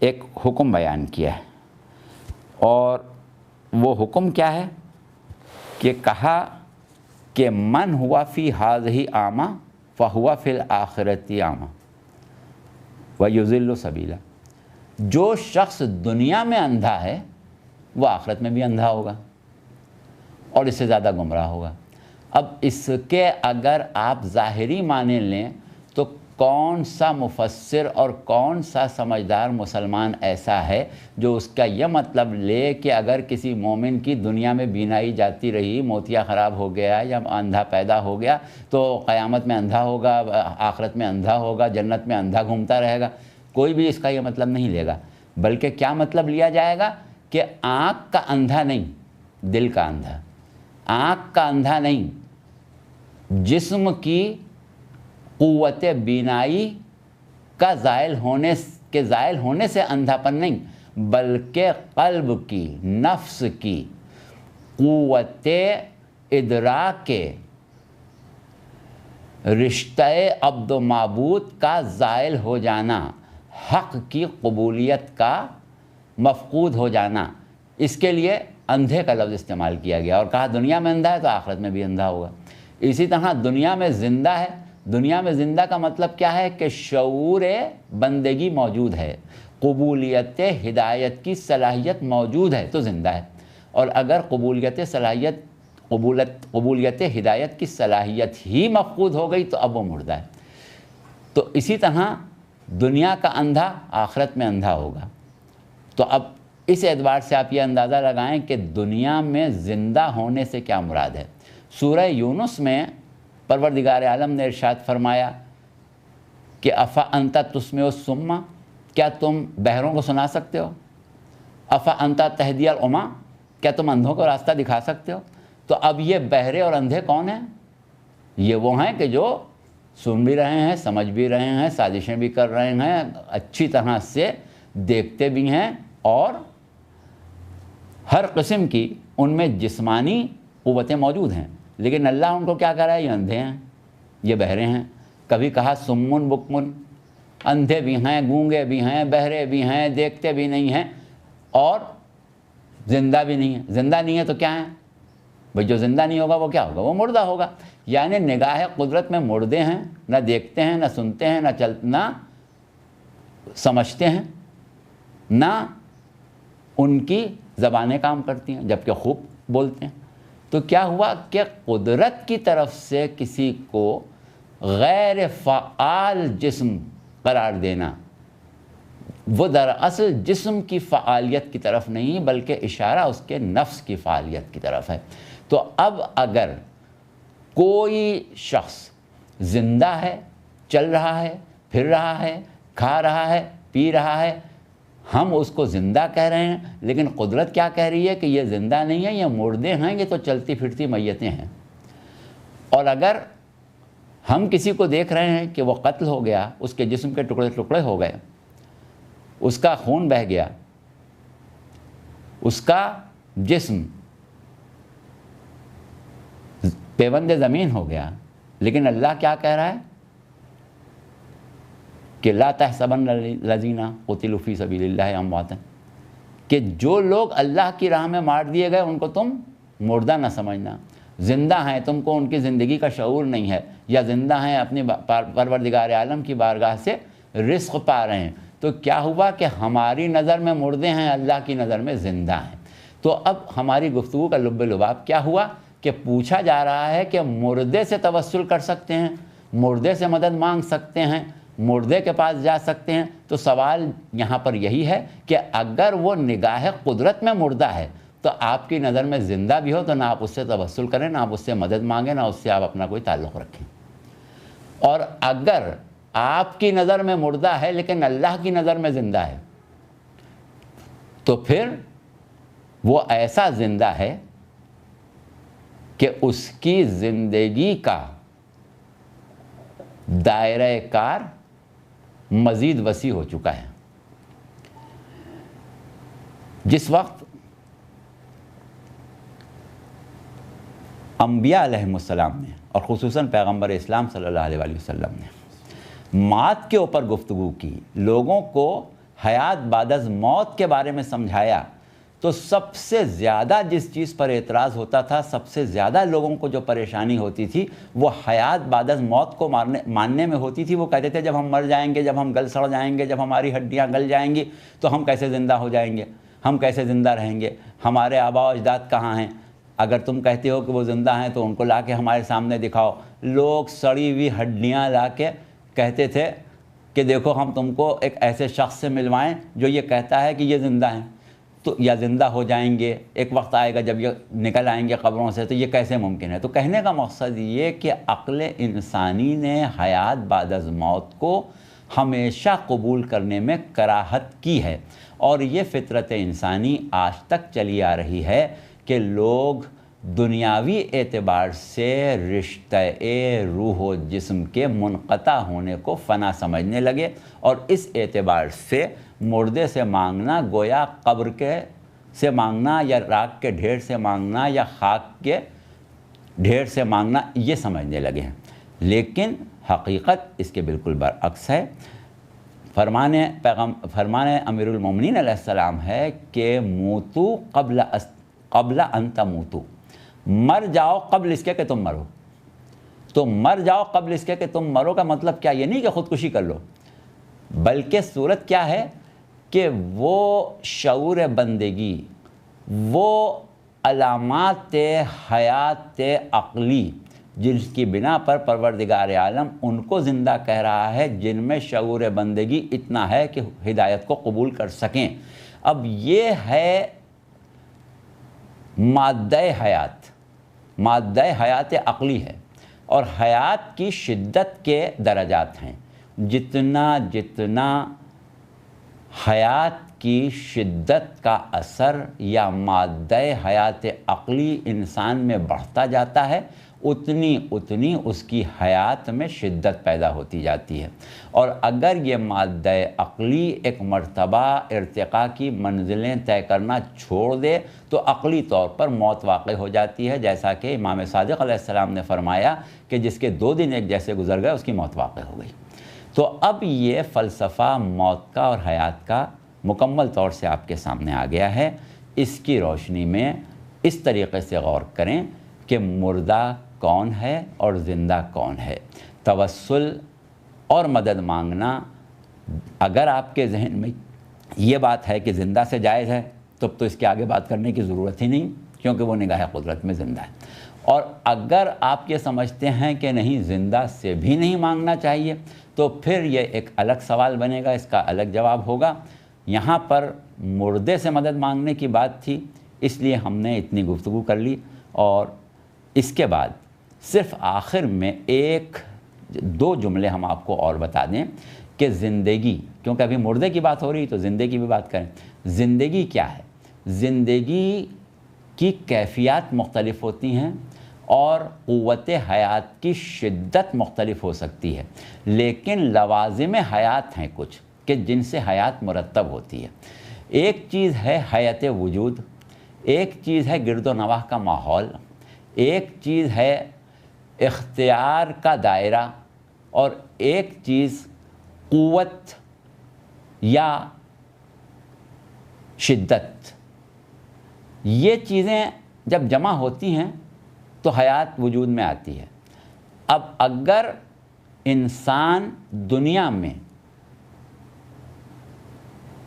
ایک حکم بیان کیا ہے، اور وہ حکم کیا ہے کہ کہا کہ من ہوا فی ہذہ اعمیٰ فہوا فی الآخرۃ اعمیٰ ویضل سبیلا، جو شخص دنیا میں اندھا ہے وہ آخرت میں بھی اندھا ہوگا اور اس سے زیادہ گمراہ ہوگا۔ اب اس کے اگر آپ ظاہری معنی لیں تو کون سا مفسر اور کون سا سمجھدار مسلمان ایسا ہے جو اس کا یہ مطلب لے کہ اگر کسی مومن کی دنیا میں بینائی جاتی رہی، موتیا خراب ہو گیا یا اندھا پیدا ہو گیا تو قیامت میں اندھا ہوگا، آخرت میں اندھا ہوگا، جنت میں اندھا گھومتا رہے گا؟ کوئی بھی اس کا یہ مطلب نہیں لے گا، بلکہ کیا مطلب لیا جائے گا کہ آنکھ کا اندھا نہیں، دل کا اندھا، آنکھ کا اندھا نہیں، جسم کی قوت بینائی کا زائل ہونے سے اندھا پن نہیں، بلکہ قلب کی، نفس کی قوت ادراک کے رشتہ عبد و معبود کا زائل ہو جانا، حق کی قبولیت کا مفقود ہو جانا، اس کے لیے اندھے کا لفظ استعمال کیا گیا اور کہا دنیا میں اندھا ہے تو آخرت میں بھی اندھا ہوگا۔ اسی طرح دنیا میں زندہ ہے، دنیا میں زندہ کا مطلب کیا ہے کہ شعور بندگی موجود ہے، قبولیت ہدایت کی صلاحیت موجود ہے تو زندہ ہے، اور اگر قبولیت ہدایت کی صلاحیت ہی مفقود ہو گئی تو اب وہ مردہ ہے۔ تو اسی طرح دنیا کا اندھا آخرت میں اندھا ہوگا۔ تو اب اس اعتبار سے آپ یہ اندازہ لگائیں کہ دنیا میں زندہ ہونے سے کیا مراد ہے۔ سورہ یونس میں پروردگار عالم نے ارشاد فرمایا کہ افا انت تسمع الصم، کیا تم بہروں کو سنا سکتے ہو؟ افا انت تہدی العمیٰ، کیا تم اندھوں کو راستہ دکھا سکتے ہو؟ تو اب یہ بہرے اور اندھے کون ہیں؟ یہ وہ ہیں کہ جو سن بھی رہے ہیں، سمجھ بھی رہے ہیں، سازشیں بھی کر رہے ہیں، اچھی طرح سے دیکھتے بھی ہیں، اور ہر قسم کی ان میں جسمانی قوتیں موجود ہیں، لیکن اللہ ان کو کیا کہہ رہا ہے؟ یہ اندھے ہیں، یہ بہرے ہیں۔ کبھی کہا سمن بکمن، اندھے بھی ہیں، گونگے بھی ہیں، بہرے بھی ہیں، دیکھتے بھی نہیں ہیں اور زندہ بھی نہیں ہیں۔ زندہ نہیں ہے تو کیا ہے بھئی؟ جو زندہ نہیں ہوگا وہ کیا ہوگا؟ وہ مردہ ہوگا۔ یعنی نگاہ قدرت میں مردے ہیں، نہ دیکھتے ہیں، نہ سنتے ہیں، نہ سمجھتے ہیں، نہ ان کی زبانیں کام کرتی ہیں جبکہ خوب بولتے ہیں۔ تو کیا ہوا کہ قدرت کی طرف سے کسی کو غیر فعال جسم قرار دینا، وہ دراصل جسم کی فعالیت کی طرف نہیں بلکہ اشارہ اس کے نفس کی فعالیت کی طرف ہے۔ تو اب اگر کوئی شخص زندہ ہے، چل رہا ہے، پھر رہا ہے، کھا رہا ہے، پی رہا ہے، ہم اس کو زندہ کہہ رہے ہیں، لیکن قدرت کیا کہہ رہی ہے کہ یہ زندہ نہیں ہے، یہ مردے ہیں، یہ تو چلتی پھرتی میتیں ہیں۔ اور اگر ہم کسی کو دیکھ رہے ہیں کہ وہ قتل ہو گیا، اس کے جسم کے ٹکڑے ٹکڑے ہو گئے، اس کا خون بہہ گیا، اس کا جسم پیوند زمین ہو گیا، لیکن اللہ کیا کہہ رہا ہے کہ لا تحسبن الذین قتلوا فی سبیل اللہ امواتا، کہ جو لوگ اللہ کی راہ میں مار دیے گئے ان کو تم مردہ نہ سمجھنا، زندہ ہیں، تم کو ان کی زندگی کا شعور نہیں ہے، یا زندہ ہیں، اپنی پروردگار عالم کی بارگاہ سے رزق پا رہے ہیں۔ تو کیا ہوا کہ ہماری نظر میں مردے ہیں، اللہ کی نظر میں زندہ ہیں۔ تو اب ہماری گفتگو کا لب لباب کیا ہوا کہ پوچھا جا رہا ہے کہ مردے سے توسل کر سکتے ہیں، مردے سے مدد مانگ سکتے ہیں، مردے کے پاس جا سکتے ہیں۔ تو سوال یہاں پر یہی ہے کہ اگر وہ نگاہ قدرت میں مردہ ہے تو آپ کی نظر میں زندہ بھی ہو تو نہ آپ اس سے توسل کریں، نہ آپ اس سے مدد مانگیں، نہ اس سے آپ اپنا کوئی تعلق رکھیں۔ اور اگر آپ کی نظر میں مردہ ہے لیکن اللہ کی نظر میں زندہ ہے تو پھر وہ ایسا زندہ ہے کہ اس کی زندگی کا دائرہ کار مزید وسیع ہو چکا ہے۔ جس وقت انبیاء علیہ السلام نے اور خصوصاً پیغمبر اسلام صلی اللہ علیہ وسلم نے مات کے اوپر گفتگو کی، لوگوں کو حیات بعد از موت کے بارے میں سمجھایا تو سب سے زیادہ جس چیز پر اعتراض ہوتا تھا، سب سے زیادہ لوگوں کو جو پریشانی ہوتی تھی وہ حیات بعد از موت کو ماننے میں ہوتی تھی۔ وہ کہتے تھے جب ہم مر جائیں گے، جب ہم گل سڑ جائیں گے، جب ہماری ہڈیاں گل جائیں گی تو ہم کیسے زندہ ہو جائیں گے، ہم کیسے زندہ رہیں گے، ہمارے آباء و اجداد کہاں ہیں؟ اگر تم کہتے ہو کہ وہ زندہ ہیں تو ان کو لا کے ہمارے سامنے دکھاؤ۔ لوگ سڑی ہوئی ہڈیاں لا کے کہتے تھے کہ دیکھو ہم تم کو ایک ایسے شخص سے ملوائیں جو یہ کہتا ہے کہ یہ زندہ ہیں، تو یا زندہ ہو جائیں گے، ایک وقت آئے گا جب یہ نکل آئیں گے قبروں سے، تو یہ کیسے ممکن ہے؟ تو کہنے کا مقصد یہ کہ عقل انسانی نے حیات بعد از موت کو ہمیشہ قبول کرنے میں کراہت کی ہے، اور یہ فطرت انسانی آج تک چلی آ رہی ہے کہ لوگ دنیاوی اعتبار سے رشتہ روح و جسم کے منقطع ہونے کو فنا سمجھنے لگے، اور اس اعتبار سے مردے سے مانگنا گویا قبر کے سے مانگنا یا راکھ کے ڈھیر سے مانگنا یا خاک کے ڈھیر سے مانگنا یہ سمجھنے لگے ہیں۔ لیکن حقیقت اس کے بالکل برعکس ہے۔ فرمان امیر المومنین علیہ السلام ہے کہ موتو قبل ان تموتو، مر جاؤ قبل اس کے کہ تم مرو۔ تو مر جاؤ قبل اس کے کہ تم مرو کا مطلب کیا؟ یہ نہیں کہ خودکشی کر لو، بلکہ صورت کیا ہے کہ وہ شعور بندگی، وہ علامات حیات عقلی جن کی بنا پر پروردگار عالم ان کو زندہ کہہ رہا ہے، جن میں شعور بندگی اتنا ہے کہ ہدایت کو قبول کر سکیں۔ اب یہ ہے مادہ حیات عقلی ہے، اور حیات کی شدت کے درجات ہیں۔ جتنا حیات کی شدت کا اثر یا مادہ حیات عقلی انسان میں بڑھتا جاتا ہے، اتنی اس کی حیات میں شدت پیدا ہوتی جاتی ہے۔ اور اگر یہ مادہ عقلی ایک مرتبہ ارتقاء کی منزلیں طے کرنا چھوڑ دے تو عقلی طور پر موت واقع ہو جاتی ہے، جیسا کہ امام صادق علیہ السلام نے فرمایا کہ جس کے 2 دن ایک جیسے گزر گئے اس کی موت واقع ہو گئی۔ تو اب یہ فلسفہ موت کا اور حیات کا مکمل طور سے آپ کے سامنے آ گیا ہے۔ اس کی روشنی میں اس طریقے سے غور کریں کہ مردہ کون ہے اور زندہ کون ہے۔ توسل اور مدد مانگنا، اگر آپ کے ذہن میں یہ بات ہے کہ زندہ سے جائز ہے تب تو اس کے آگے بات کرنے کی ضرورت ہی نہیں، کیونکہ وہ نگاہ قدرت میں زندہ ہے۔ اور اگر آپ یہ سمجھتے ہیں کہ نہیں زندہ سے بھی نہیں مانگنا چاہیے تو پھر یہ ایک الگ سوال بنے گا، اس کا الگ جواب ہوگا۔ یہاں پر مردے سے مدد مانگنے کی بات تھی، اس لیے ہم نے اتنی گفتگو کر لی، اور اس کے بعد صرف آخر میں 1-2 جملے ہم آپ کو اور بتا دیں کہ زندگی، کیونکہ ابھی مردے کی بات ہو رہی تو زندگی بھی بات کریں۔ زندگی کیا ہے؟ زندگی کی کیفیات مختلف ہوتی ہیں اور قوت حیات کی شدت مختلف ہو سکتی ہے، لیکن لوازم حیات ہیں کچھ کہ جن سے حیات مرتب ہوتی ہے۔ ایک چیز ہے حیات وجود، ایک چیز ہے گرد و نواح کا ماحول، ایک چیز ہے اختیار کا دائرہ، اور ایک چیز قوت یا شدت۔ یہ چیزیں جب جمع ہوتی ہیں تو حیات وجود میں آتی ہے۔ اب اگر انسان دنیا میں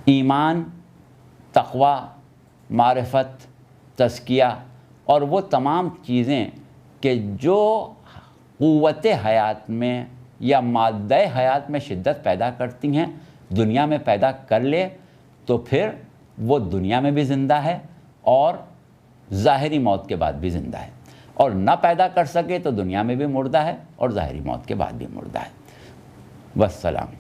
ایمان، تقوی، معرفت، تزکیہ اور وہ تمام چیزیں کہ جو قوت حیات میں یا مادہ حیات میں شدت پیدا کرتی ہیں دنیا میں پیدا کر لے تو پھر وہ دنیا میں بھی زندہ ہے اور ظاہری موت کے بعد بھی زندہ ہے، اور نہ پیدا کر سکے تو دنیا میں بھی مردہ ہے اور ظاہری موت کے بعد بھی مردہ ہے۔ والسلام۔